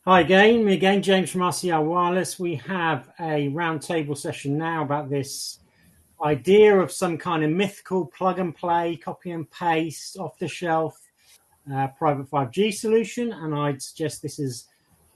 Hi again, me again, James from RCR Wireless. We have a roundtable session now about this idea of some kind of mythical plug and play, copy and paste, off the shelf private 5G solution. And I'd suggest this has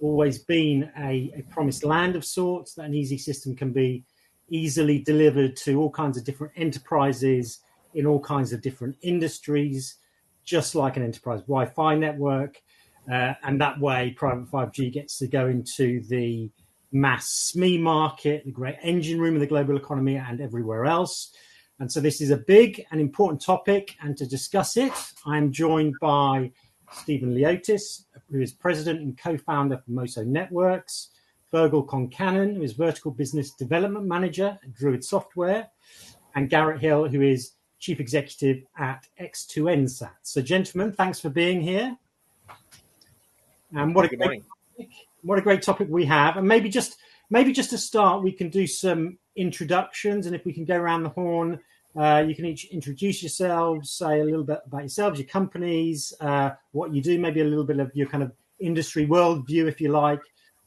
always been a promised land of sorts, that an easy system can be easily delivered to all kinds of different enterprises in all kinds of different industries, just like an enterprise Wi-Fi network. And that way, private 5G gets to go into the mass SME market, the great engine room of the global economy, and everywhere else. And so this is a big and important topic. And to discuss it, I'm joined by Stephen Leotis, who is president and co-founder for Moso Networks, Fergal Concannon, who is vertical business development manager at Druid Software, and Garrett Hill, who is chief executive at X2Nsat. So, gentlemen, thanks for being here. And what a great topic we have. And maybe just to start, we can do some introductions, and if we can go around the horn, you can each introduce yourselves, say a little bit about yourselves, your companies, what you do, maybe a little bit of your kind of industry worldview, if you like.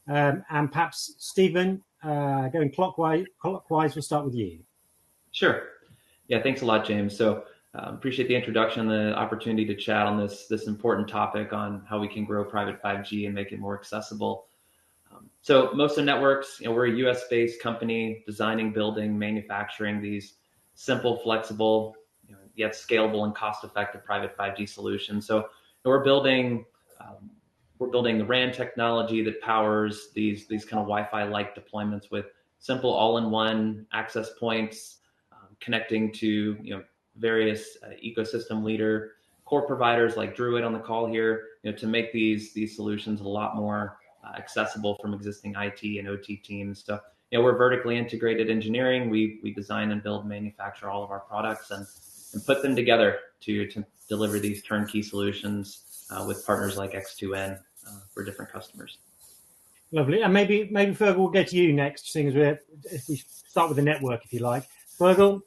And perhaps Stephen, going clockwise, we'll start with you. Sure. Yeah, thanks a lot, James. So appreciate the introduction, the opportunity to chat on this important topic on how we can grow private 5G and make it more accessible. So Moso Networks, we're a US-based company designing, building, manufacturing these simple, flexible, yet scalable and cost-effective private 5G solutions. So we're building the RAN technology that powers these kind of Wi-Fi-like deployments with simple all-in-one access points, connecting to various ecosystem leader core providers like Druid on the call here, to make these solutions a lot more accessible from existing IT and OT teams. So we're vertically integrated engineering. We design and build, manufacture all of our products and put them together to deliver these turnkey solutions with partners like X2N for different customers. Lovely. And maybe Fergal will get to you next, seeing as if we start with the network, if you like. Fergal?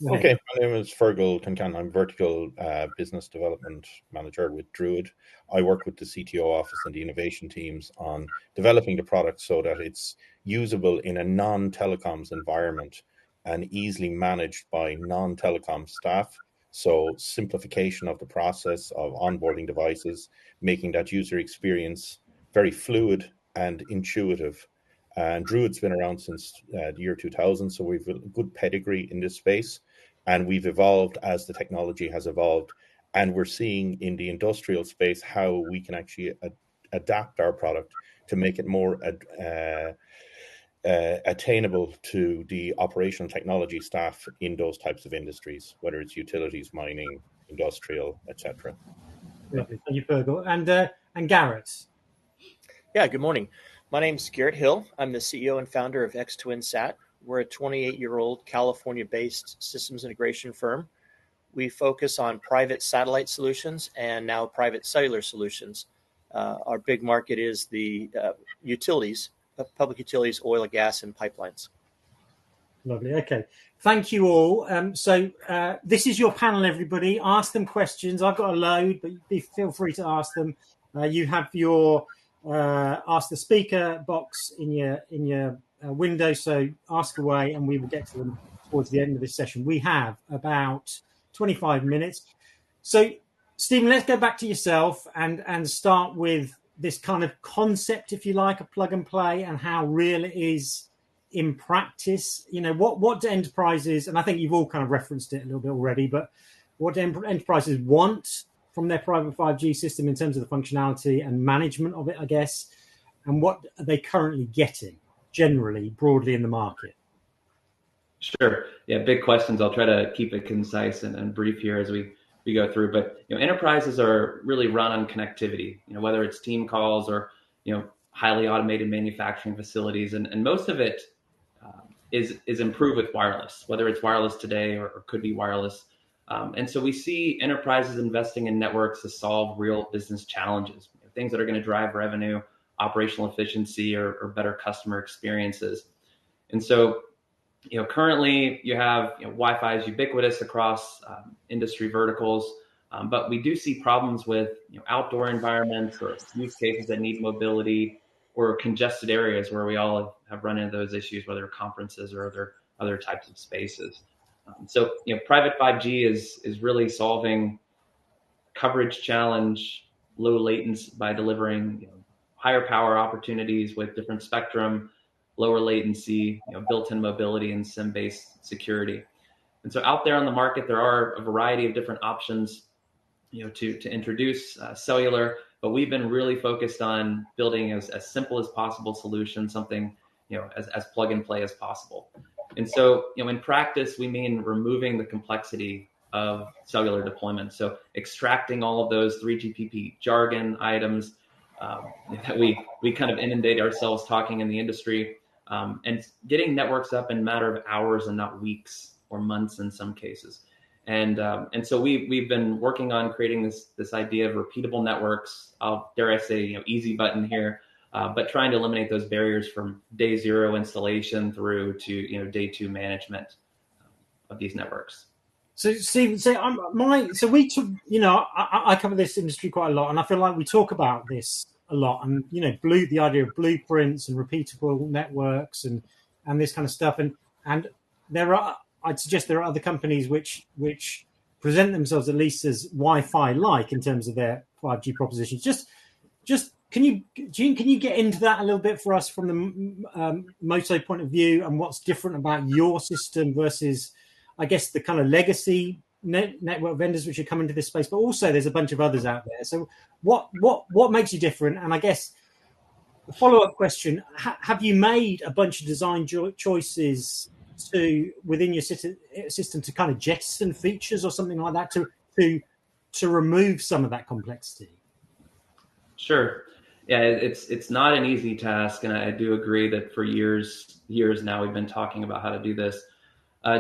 Okay, my name is Fergal Concannon. I'm vertical business development manager with Druid. I work with the CTO office and the innovation teams on developing the product so that it's usable in a non-telecoms environment and easily managed by non-telecom staff. So simplification of the process of onboarding devices, making that user experience very fluid and intuitive. And Druid's been around since the year 2000, so we've a good pedigree in this space. And we've evolved as the technology has evolved. And we're seeing in the industrial space how we can actually adapt our product to make it more attainable to the operational technology staff in those types of industries, whether it's utilities, mining, industrial, etc. Lovely. Thank you, Fergal. And Garrett? Yeah, good morning. My name's Garrett Hill. I'm the CEO and founder of X2Nsat. We're a 28-year-old California-based systems integration firm. We focus on private satellite solutions and now private cellular solutions. Our big market is the utilities, public utilities, oil and gas, and pipelines. Lovely. Okay. Thank you all. So this is your panel, everybody. Ask them questions. I've got a load, but feel free to ask them. You have your ask the speaker box in your window, so ask away and we will get to them towards the end of this session. We have about 25 minutes. So Stephen, let's go back to yourself and start with this kind of concept, if you like, of plug and play and how real it is in practice. What do enterprises, and I think you've all kind of referenced it a little bit already, but what do enterprises want from their private 5G system in terms of the functionality and management of it, I guess, and what are they currently getting generally, broadly in the market? Sure. Yeah, big questions. I'll try to keep it concise and brief here as we go through. But enterprises are really run on connectivity, whether it's team calls or highly automated manufacturing facilities, and most of it is improved with wireless, whether it's wireless today or could be wireless. And so we see enterprises investing in networks to solve real business challenges, things that are going to drive revenue, operational efficiency, or better customer experiences. And so, currently you have Wi-Fi is ubiquitous across industry verticals. But we do see problems with outdoor environments or use cases that need mobility or congested areas where we all have run into those issues, whether conferences or other types of spaces. So private 5G is really solving coverage challenge, low latency by delivering higher power opportunities with different spectrum, lower latency, built-in mobility and SIM-based security. And so out there on the market, there are a variety of different options, to introduce cellular, but we've been really focused on building as simple as possible solution, something, as plug and play as possible. And so, in practice, we mean removing the complexity of cellular deployment. So extracting all of those 3GPP jargon items that we kind of inundate ourselves talking in the industry, and getting networks up in a matter of hours and not weeks or months in some cases. And so we've been working on creating this idea of repeatable networks. Dare I say, easy button here, but trying to eliminate those barriers from day 0 installation through to day 2 management of these networks. So Stephen, I cover this industry quite a lot, and I feel like we talk about this a lot, and the idea of blueprints and repeatable networks and this kind of stuff, and I'd suggest there are other companies which present themselves at least as Wi-Fi like in terms of their 5G propositions. Just can you get into that a little bit for us from the Moto point of view, and what's different about your system versus, I guess, the kind of legacy network vendors which are coming to this space, but also there's a bunch of others out there. So what makes you different? And I guess the follow-up question, have you made a bunch of design choices within your system to kind of jettison features or something like that to remove some of that complexity? Sure. Yeah, it's not an easy task, and I do agree that for years now we've been talking about how to do this.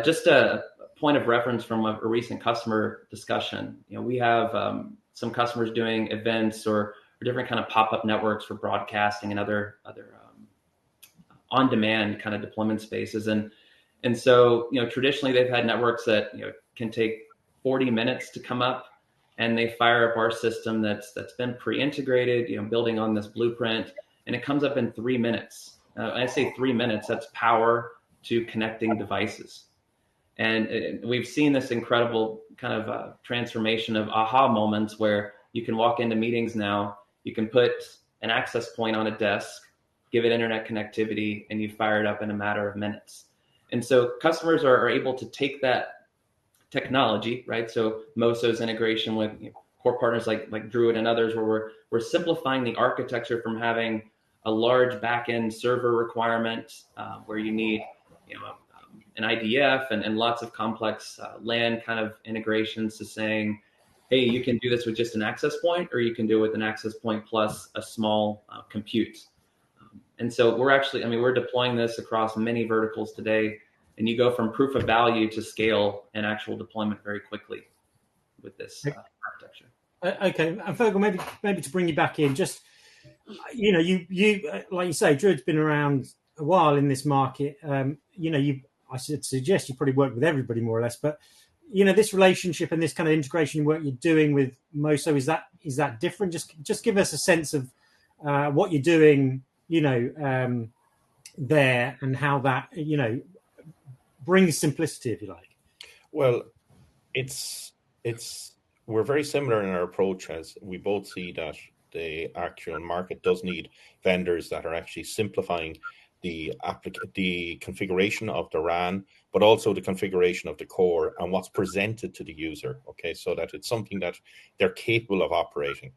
Just a point of reference from a recent customer discussion. We have some customers doing events or different kind of pop-up networks for broadcasting and other on-demand kind of deployment spaces. And so, traditionally they've had networks that, can take 40 minutes to come up, and they fire up our system that's been pre-integrated, building on this blueprint, and it comes up in 3 minutes. I say 3 minutes, that's power to connecting devices. And we've seen this incredible kind of transformation of aha moments where you can walk into meetings now, you can put an access point on a desk, give it internet connectivity, and you fire it up in a matter of minutes. And so customers are able to take that technology, right? So Moso's integration with core partners like Druid and others, where we're simplifying the architecture from having a large back-end server requirement where you need an IDF and lots of complex LAN kind of integrations, to saying, hey, you can do this with just an access point, or you can do it with an access point plus a small compute. And so we're deploying this across many verticals today, and you go from proof of value to scale and actual deployment very quickly with this architecture. Okay, and Fergal, maybe to bring you back in, just you like you say, Druid's been around a while in this market. I should suggest you probably work with everybody more or less, but this relationship and this kind of integration work you're doing with Moso, is that different? Just give us a sense of what you're doing, there, and how that brings simplicity, if you like. Well, we're very similar in our approach, as we both see that the actual market does need vendors that are actually simplifying the configuration of the RAN, but also the configuration of the core and what's presented to the user, okay, so that it's something that they're capable of operating.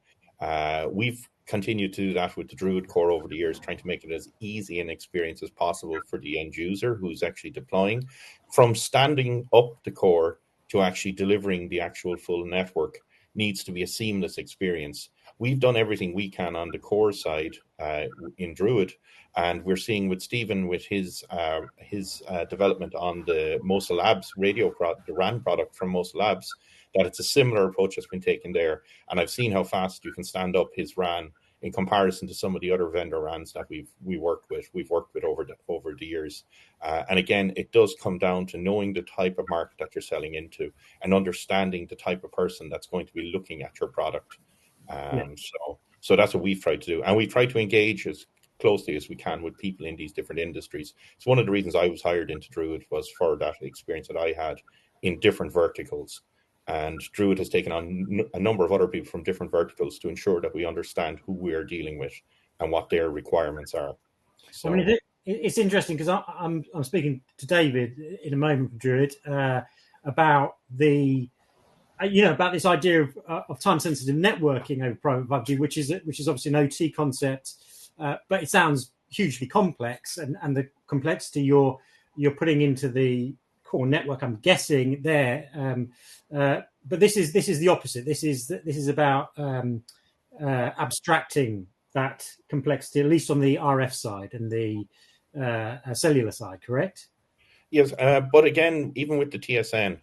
We've continued to do that with the Druid core over the years, trying to make it as easy an experience as possible for the end user who's actually deploying. From standing up the core to actually delivering the actual full network needs to be a seamless experience. We've done everything we can on the core side in Druid, and we're seeing with Stephen, with his development on the Mosa Labs radio product, the RAN product from Mosa Labs, that it's a similar approach that's been taken there. And I've seen how fast you can stand up his RAN in comparison to some of the other vendor brands that we've worked with over the years. And again, it does come down to knowing the type of market that you're selling into and understanding the type of person that's going to be looking at your product. So that's what we've tried to do, and we try to engage as closely as we can with people in these different industries. So one of the reasons I was hired into Druid was for that experience that I had in different verticals. And Druid has taken on a number of other people from different verticals to ensure that we understand who we are dealing with and what their requirements are. So, I mean, it's interesting because I'm speaking to David in a moment from Druid about about this idea of time-sensitive networking over private 5G, which is obviously an OT concept, but it sounds hugely complex, and the complexity you're putting into the core network, I'm guessing there. But this is the opposite. This is about abstracting that complexity, at least on the RF side and the cellular side. Correct? Yes, but again, even with the TSN,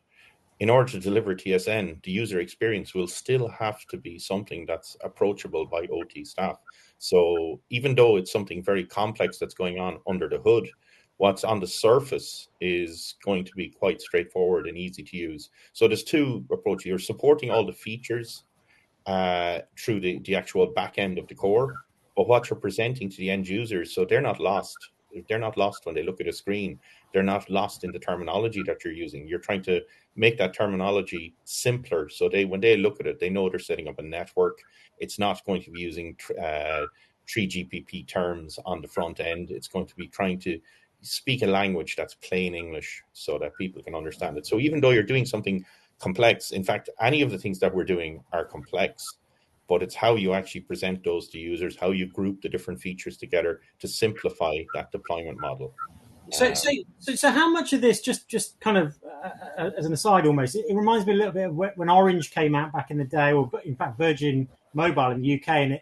in order to deliver TSN, the user experience will still have to be something that's approachable by OT staff. So even though it's something very complex that's going on under the hood, what's on the surface is going to be quite straightforward and easy to use. So there's two approaches. You're supporting all the features through the actual back end of the core, but what you're presenting to the end users, so they're not lost. They're not lost when they look at a screen. They're not lost in the terminology that you're using. You're trying to make that terminology simpler, so when they look at it, they know they're setting up a network. It's not going to be using 3GPP terms on the front end. It's going to be trying to speak a language that's plain English so that people can understand it. So even though you're doing something complex, in fact, any of the things that we're doing are complex, but it's how you actually present those to users, how you group the different features together to simplify that deployment model. So how much of this, just kind of as an aside almost, it reminds me a little bit of when Orange came out back in the day, or in fact Virgin Mobile in the UK, and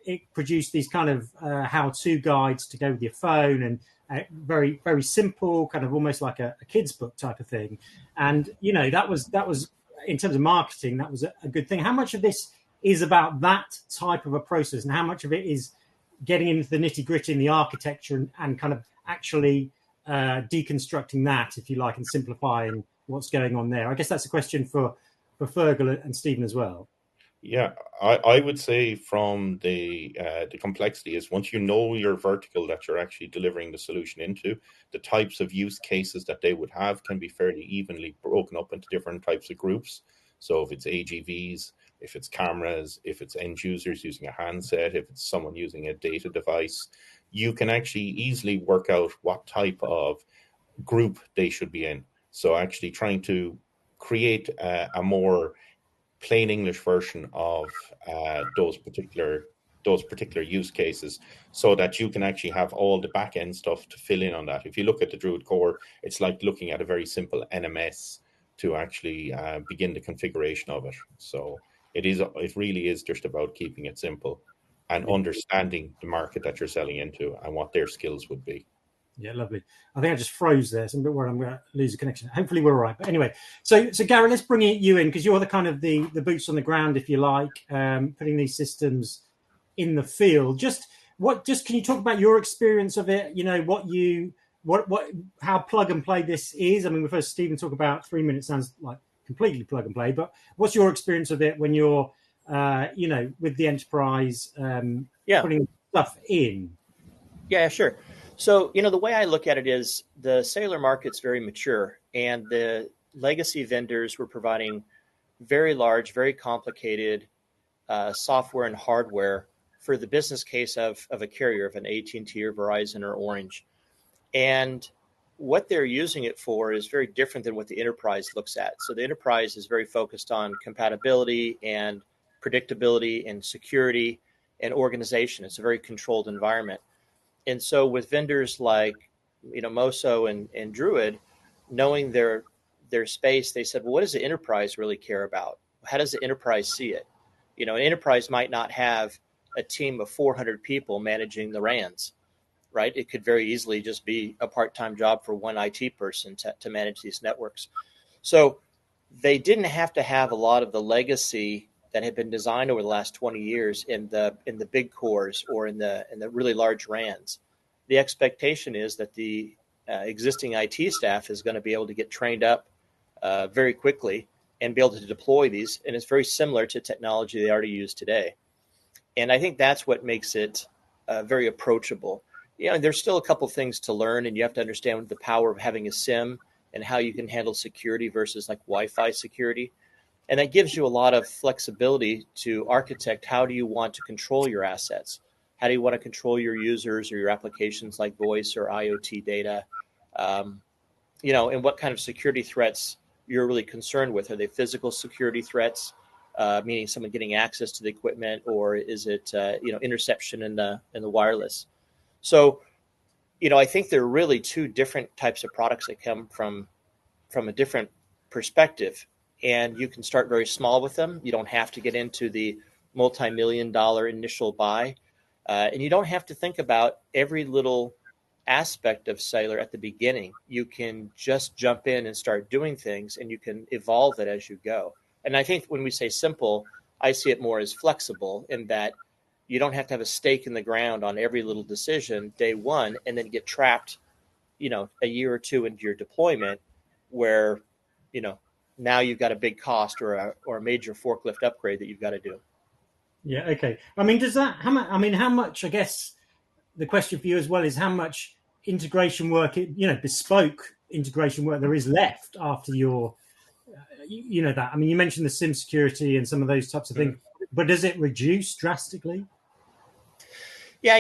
it produced these kind of how-to guides to go with your phone, and very, very simple, kind of almost like a kid's book type of thing. And that was in terms of marketing, that was a good thing. How much of this is about that type of a process, and how much of it is getting into the nitty-gritty in the architecture and kind of actually deconstructing that, if you like, and simplifying what's going on there? I guess that's a question for Fergal and Stephen as well. Yeah, I would say from the complexity is, once you know your vertical that you're actually delivering the solution into, the types of use cases that they would have can be fairly evenly broken up into different types of groups. So if it's AGVs, if it's cameras, if it's end users using a handset, if it's someone using a data device, you can actually easily work out what type of group they should be in. So actually trying to create a more plain English version of those particular use cases, so that you can actually have all the back end stuff to fill in on that. If you look at the Druid core, it's like looking at a very simple NMS to actually begin the configuration of it. So it really is just about keeping it simple and understanding the market that you're selling into and what their skills would be. Yeah, lovely. I think I just froze there, so I'm a bit worried I'm going to lose a connection. Hopefully we're all right. But anyway, so Gary, let's bring you in, because you're the kind of the boots on the ground, if you like, putting these systems in the field. Just can you talk about your experience of it? How plug and play this is? I mean, we've heard Stephen talk about 3 minutes, sounds like completely plug and play, but what's your experience of it when you're, with the enterprise, putting stuff in? Yeah, sure. So, the way I look at it is the cellular market's very mature, and the legacy vendors were providing very large, very complicated software and hardware for the business case of a carrier, of an AT&T or Verizon or Orange. And what they're using it for is very different than what the enterprise looks at. So the enterprise is very focused on compatibility and predictability and security and organization. It's a very controlled environment. And so with vendors like, Moso and Druid, knowing their space, they said, well, what does the enterprise really care about? How does the enterprise see it? An enterprise might not have a team of 400 people managing the RANs, right? It could very easily just be a part-time job for one IT person to manage these networks. So they didn't have to have a lot of the legacy that have been designed over the last 20 years in the big cores or in the really large RANs. The expectation is that the existing IT staff is going to be able to get trained up very quickly and be able to deploy these. And it's very similar to technology they already use today. And I think that's what makes it very approachable. There's still a couple things to learn, and you have to understand the power of having a SIM and how you can handle security versus like Wi-Fi security. And that gives you a lot of flexibility to architect how do you want to control your assets? How do you want to control your users or your applications like voice or IoT data? And what kind of security threats you're really concerned with? Are they physical security threats, meaning someone getting access to the equipment, or is it interception in the wireless? So, I think there are really two different types of products that come from a different perspective. And you can start very small with them. You don't have to get into the multi-million-dollar initial buy. And you don't have to think about every little aspect of cellular at the beginning. You can just jump in and start doing things, and you can evolve it as you go. And I think when we say simple, I see it more as flexible in that you don't have to have a stake in the ground on every little decision day one and then get trapped, a year or two into your deployment where, now you've got a big cost or a major forklift upgrade that you've got to do. Yeah. Okay. I mean, how much, I guess the question for you as well is how much integration work, bespoke integration work there is left after your, that. I mean, you mentioned the SIM security and some of those types of things, but does it reduce drastically? Yeah,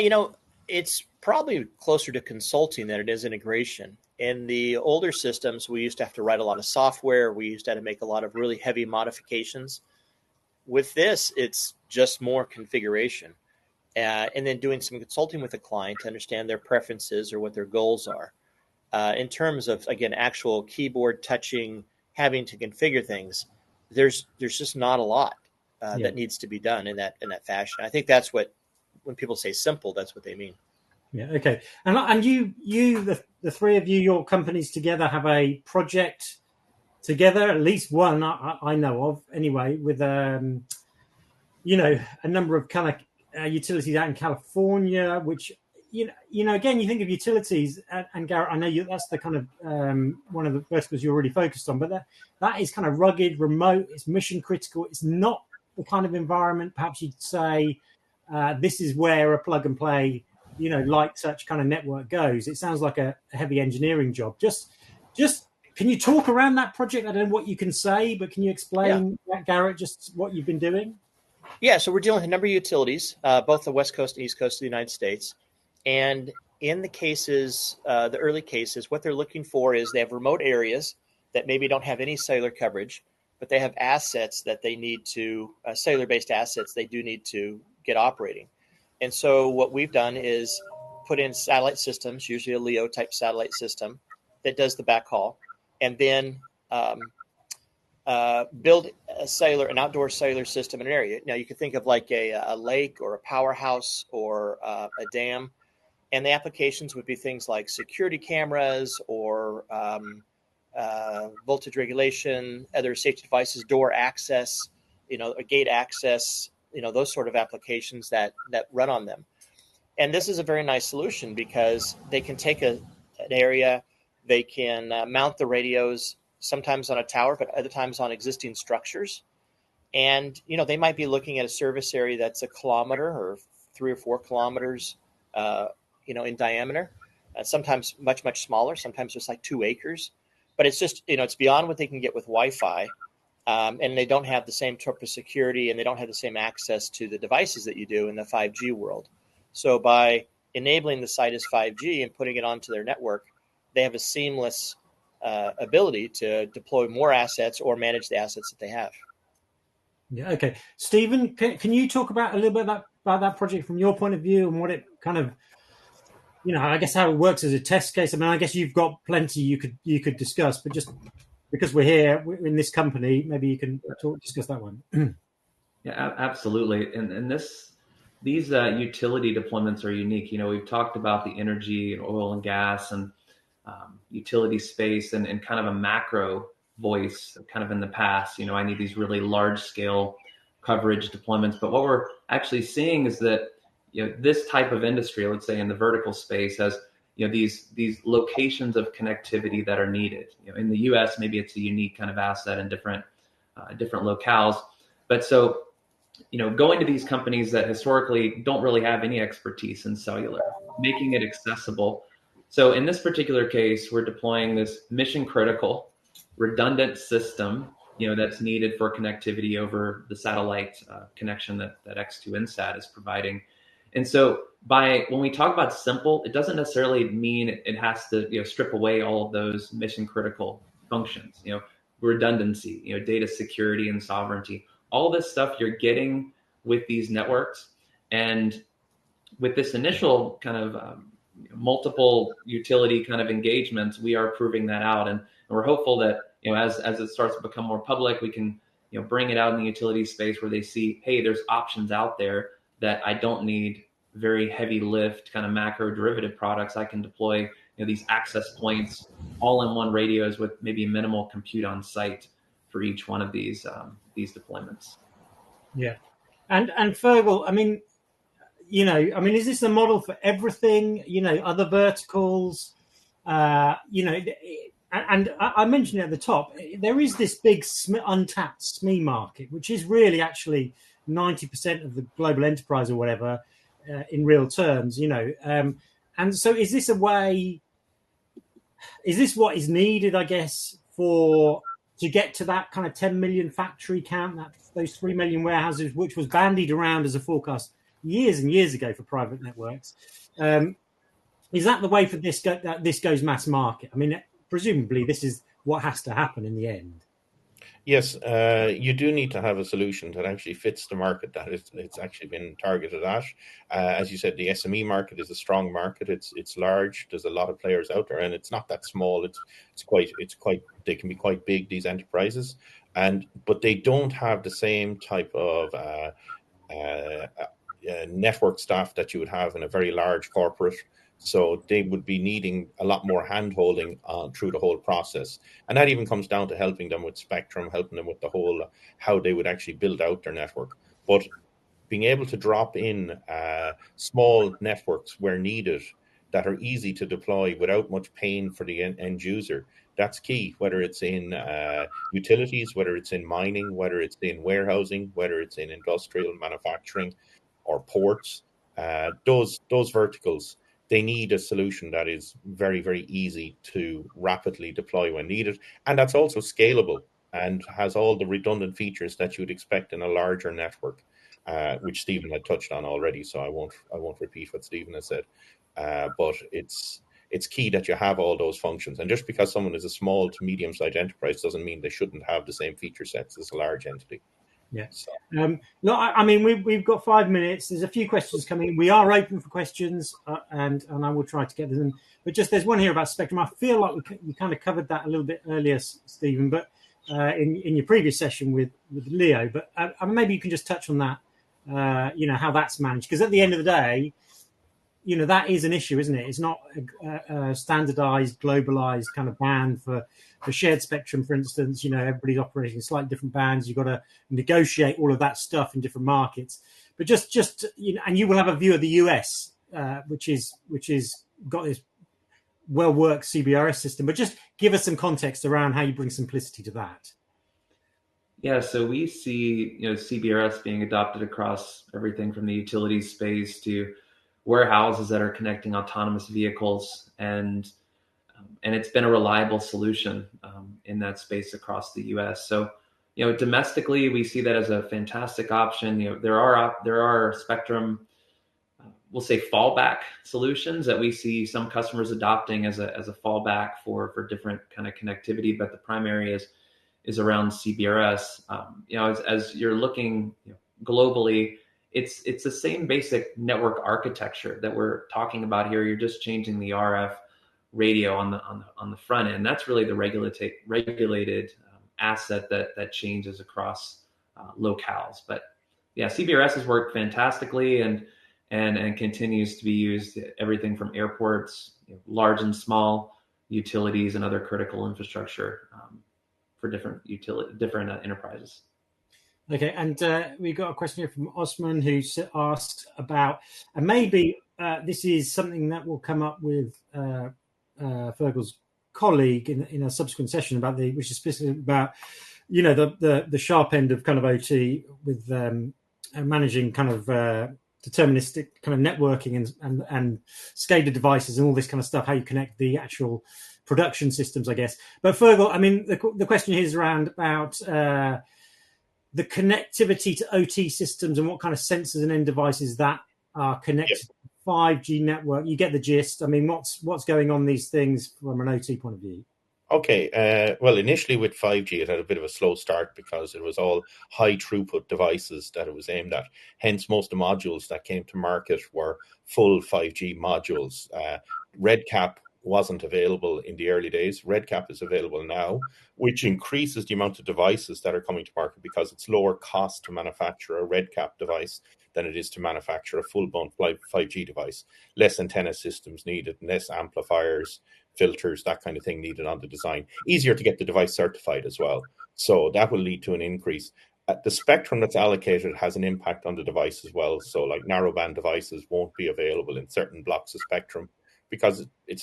it's probably closer to consulting than it is integration. In the older systems, we used to have to write a lot of software. We used to have to make a lot of really heavy modifications. With this, it's just more configuration. And then doing some consulting with the client to understand their preferences or what their goals are. In terms of, again, actual keyboard touching, having to configure things, there's just not a lot that needs to be done in that fashion. I think that's what, when people say simple, that's what they mean. Yeah. Okay. And you, the three of you, your companies together have a project together, at least one I know of anyway, with a number of kind of utilities out in California, which again, you think of utilities, and Garrett, I know that's the kind of one of the verticals you're already focused on, but that is kind of rugged, remote, it's mission critical. It's not the kind of environment perhaps you'd say this is where a plug and play, light touch kind of network goes. It sounds like a heavy engineering job. Just can you talk around that project? I don't know what you can say, but can you explain, Garrett, just what you've been doing? Yeah, so we're dealing with a number of utilities, both the West Coast and East Coast of the United States. And in the cases, the early cases, what they're looking for is they have remote areas that maybe don't have any cellular coverage, but they have assets that they need to, cellular-based assets they do need to get operating. And so what we've done is put in satellite systems, usually a LEO-type satellite system that does the backhaul, and then build an outdoor cellular system in an area. Now, you could think of like a lake or a powerhouse or a dam, and the applications would be things like security cameras or voltage regulation, other safety devices, door access, a gate access, those sort of applications that run on them. And this is a very nice solution because they can take an area, they can mount the radios sometimes on a tower, but other times on existing structures. And, they might be looking at a service area that's a kilometer or 3 or 4 kilometers, in diameter, sometimes much, much smaller, sometimes just like 2 acres. But it's just, it's beyond what they can get with Wi-Fi. And they don't have the same type of security, and they don't have the same access to the devices that you do in the 5G world. So by enabling the site as 5G and putting it onto their network, they have a seamless ability to deploy more assets or manage the assets that they have. Yeah. Okay. Stephen, can you talk about a little bit about that project from your point of view and what it kind of, I guess how it works as a test case? I mean, I guess you've got plenty you could discuss, but just because we're in this company, maybe you can discuss that one. Yeah, absolutely. And these utility deployments are unique. We've talked about the energy and oil and gas and utility space and kind of a macro voice kind of in the past. I need these really large scale coverage deployments. But what we're actually seeing is that, this type of industry, let's say in the vertical space, has, these locations of connectivity that are needed. In the US, maybe it's a unique kind of asset in different locales. But so, going to these companies that historically don't really have any expertise in cellular, making it accessible. So in this particular case, we're deploying this mission critical, redundant system, that's needed for connectivity over the satellite connection that X2InSat is providing. And so when we talk about simple, it doesn't necessarily mean it has to strip away all of those mission critical functions, redundancy, data security and sovereignty, all this stuff you're getting with these networks. And with this initial kind of multiple utility kind of engagements, we are proving that out. And we're hopeful that, as it starts to become more public, we can, bring it out in the utility space where they see, hey, there's options out there that I don't need very heavy lift kind of macro derivative products. I can deploy, these access points all in one radios with maybe minimal compute on site for each one of these deployments. Yeah. And Fergal, is this a model for everything, other verticals, and I mentioned it at the top, there is this big untapped SME market, which is really actually 90% of the global enterprise or whatever in real terms, and so is this what is needed, I guess, to get to that kind of 10 million factory count, those 3 million warehouses, which was bandied around as a forecast years and years ago for private networks? Is that the way for that this goes mass market? Presumably this is what has to happen in the end. Yes, you do need to have a solution that actually fits the market that it's actually been targeted at. As you said, the SME market is a strong market. It's large. There's a lot of players out there, and it's not that small. It's quite. They can be quite big, these enterprises, but they don't have the same type of network staff that you would have in a very large corporate. So they would be needing a lot more hand-holding through the whole process. And that even comes down to helping them with spectrum, helping them with the whole, how they would actually build out their network. But being able to drop in small networks where needed that are easy to deploy without much pain for the end user, that's key, whether it's in utilities, whether it's in mining, whether it's in warehousing, whether it's in industrial manufacturing or ports, those verticals. They need a solution that is very, very easy to rapidly deploy when needed. And that's also scalable and has all the redundant features that you would expect in a larger network, which Stephen had touched on already. So I won't repeat what Stephen has said. But it's key that you have all those functions. And just because someone is a small to medium-sized enterprise doesn't mean they shouldn't have the same feature sets as a large entity. Yes. We've got 5 minutes. There's a few questions coming. We are open for questions, and I will try to get them. But just there's one here about spectrum. I feel like we kind of covered that a little bit earlier, Stephen, but in your previous session with Leo. But maybe you can just touch on that. How that's managed, because at the end of the day, that is an issue, isn't it? It's not a standardized, globalized kind of band for shared spectrum, for instance. Everybody's operating slightly different bands. You've got to negotiate all of that stuff in different markets. But just and you will have a view of the US, which is got this well-worked CBRS system. But just give us some context around how you bring simplicity to that. Yeah, so we see CBRS being adopted across everything from the utility space to warehouses that are connecting autonomous vehicles, and it's been a reliable solution in that space across the U.S. So, domestically, we see that as a fantastic option. There are spectrum, we'll say, fallback solutions that we see some customers adopting as a fallback for different kind of connectivity, but the primary is around CBRS. As you're looking globally, it's the same basic network architecture that we're talking about here. You're just changing the RF radio on the front end. That's really the regulated asset that changes across locales. But yeah, CBRS has worked fantastically and continues to be used everything from airports, large and small utilities, and other critical infrastructure for different enterprises. Okay, and we got a question here from Osman who asks about, and maybe this is something that will come up with Fergal's colleague in a subsequent session about which is specifically about, the sharp end of kind of OT with managing kind of deterministic kind of networking and SCADA devices and all this kind of stuff, how you connect the actual production systems, I guess. But Fergal, I mean, the question here is around about the connectivity to OT systems and what kind of sensors and end devices that are connected to 5G network. You get the gist. I mean, what's going on these things from an OT point of view? Okay. Well, initially with 5G, it had a bit of a slow start because it was all high throughput devices that it was aimed at. Hence, most of the modules that came to market were full 5G modules. RedCap wasn't available in the early days. RedCap is available now, which increases the amount of devices that are coming to market because it's lower cost to manufacture a RedCap device than it is to manufacture a full-blown 5G device. Less antenna systems needed, less amplifiers, filters, that kind of thing needed on the design. Easier to get the device certified as well. So that will lead to an increase. The spectrum that's allocated has an impact on the device as well. So like narrowband devices won't be available in certain blocks of spectrum because it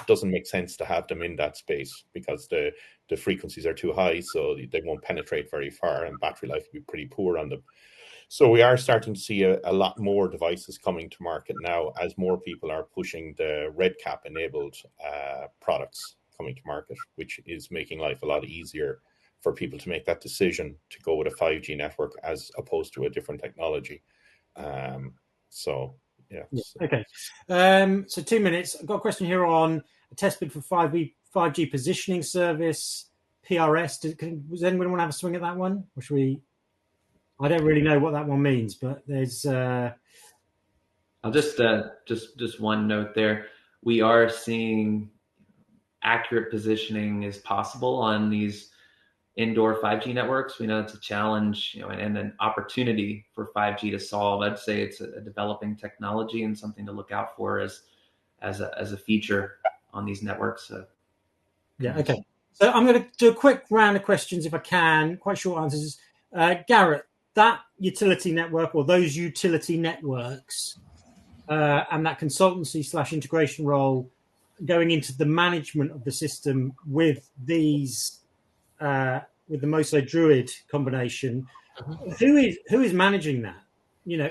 doesn't make sense to have them in that space because the frequencies are too high, so they won't penetrate very far and battery life will be pretty poor on them. So we are starting to see a lot more devices coming to market now as more people are pushing the RedCap enabled products coming to market, which is making life a lot easier for people to make that decision to go with a 5G network as opposed to a different technology. Okay. So 2 minutes. I've got a question here on a test bid for 5G positioning service, PRS. Does anyone want to have a swing at that one? Or should we? I don't really know what that one means, but there's. I'll just one note there. We are seeing accurate positioning is possible on these indoor 5G networks. We know it's a challenge, and an opportunity for 5G to solve. I'd say it's a developing technology and something to look out for as a feature on these networks. Yeah. Okay. So I'm going to do a quick round of questions if I can. Quite short answers. Garrett, that utility network or those utility networks and that consultancy/integration role going into the management of the system with these with the Moso Druid combination, who is managing that?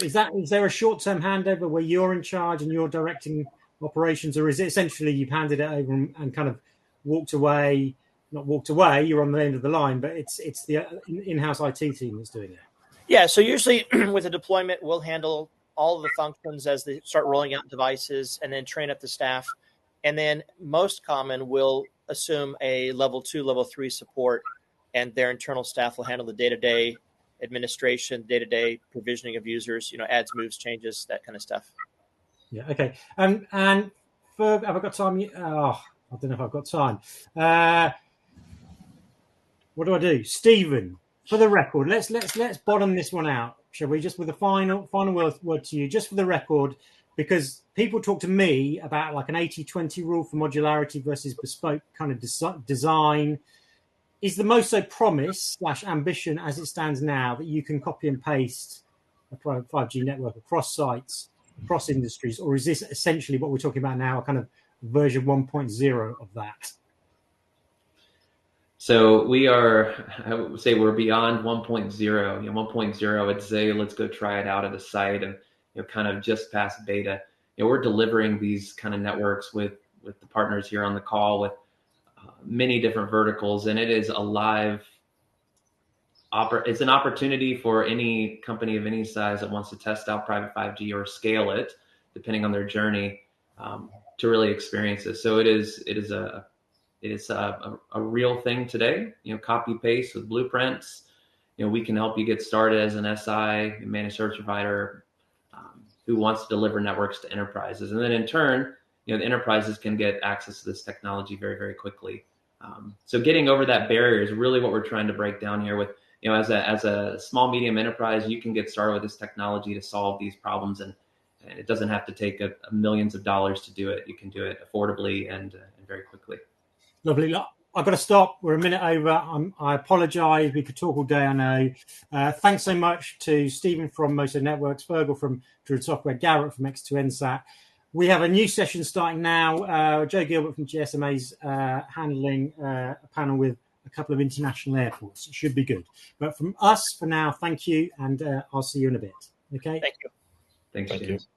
Is there a short-term handover where you're in charge and you're directing operations, or is it essentially you've handed it over and kind of walked away? Not walked away, you're on the end of the line, but it's the in-house IT team that's doing it. Yeah, so usually with a deployment, we'll handle all of the functions as they start rolling out devices and then train up the staff. And then most common, we'll assume a level 2, level 3 support, and their internal staff will handle the day-to-day administration, day-to-day provisioning of users, adds, moves, changes, that kind of stuff. Yeah, okay. And have I got time? I don't know if I've got time. What do I do? Stephen, for the record, let's bottom this one out, shall we? Just with a final word to you, just for the record, because people talk to me about like an 80-20 rule for modularity versus bespoke kind of design. Is the Moso promise / ambition as it stands now that you can copy and paste a 5G network across sites, across industries, or is this essentially what we're talking about now, a kind of version 1.0 of that? So I would say we're beyond 1.0. 1.0, I'd say let's go try it out at a site and kind of just past beta. We're delivering these kind of networks with the partners here on the call with many different verticals, and it is a live it's an opportunity for any company of any size that wants to test out private 5G or scale it, depending on their journey, to really experience this. So it is a real thing today. Copy paste with blueprints. We can help you get started as an SI, a managed service provider, who wants to deliver networks to enterprises, and then in turn, the enterprises can get access to this technology very, very quickly. So getting over that barrier is really what we're trying to break down here. With as a small medium enterprise, you can get started with this technology to solve these problems, and it doesn't have to take millions of dollars to do it. You can do it affordably and very quickly. Lovely. I've got to stop. We're a minute over. I apologise. We could talk all day, I know. Thanks so much to Stephen from Moso Networks, Fergal from Druid Software, Garrett from X2NSAT. We have a new session starting now. Joe Gilbert from GSMA's handling a panel with a couple of international airports. It should be good. But from us for now, thank you, and I'll see you in a bit. Okay? Thank you. Thanks, James.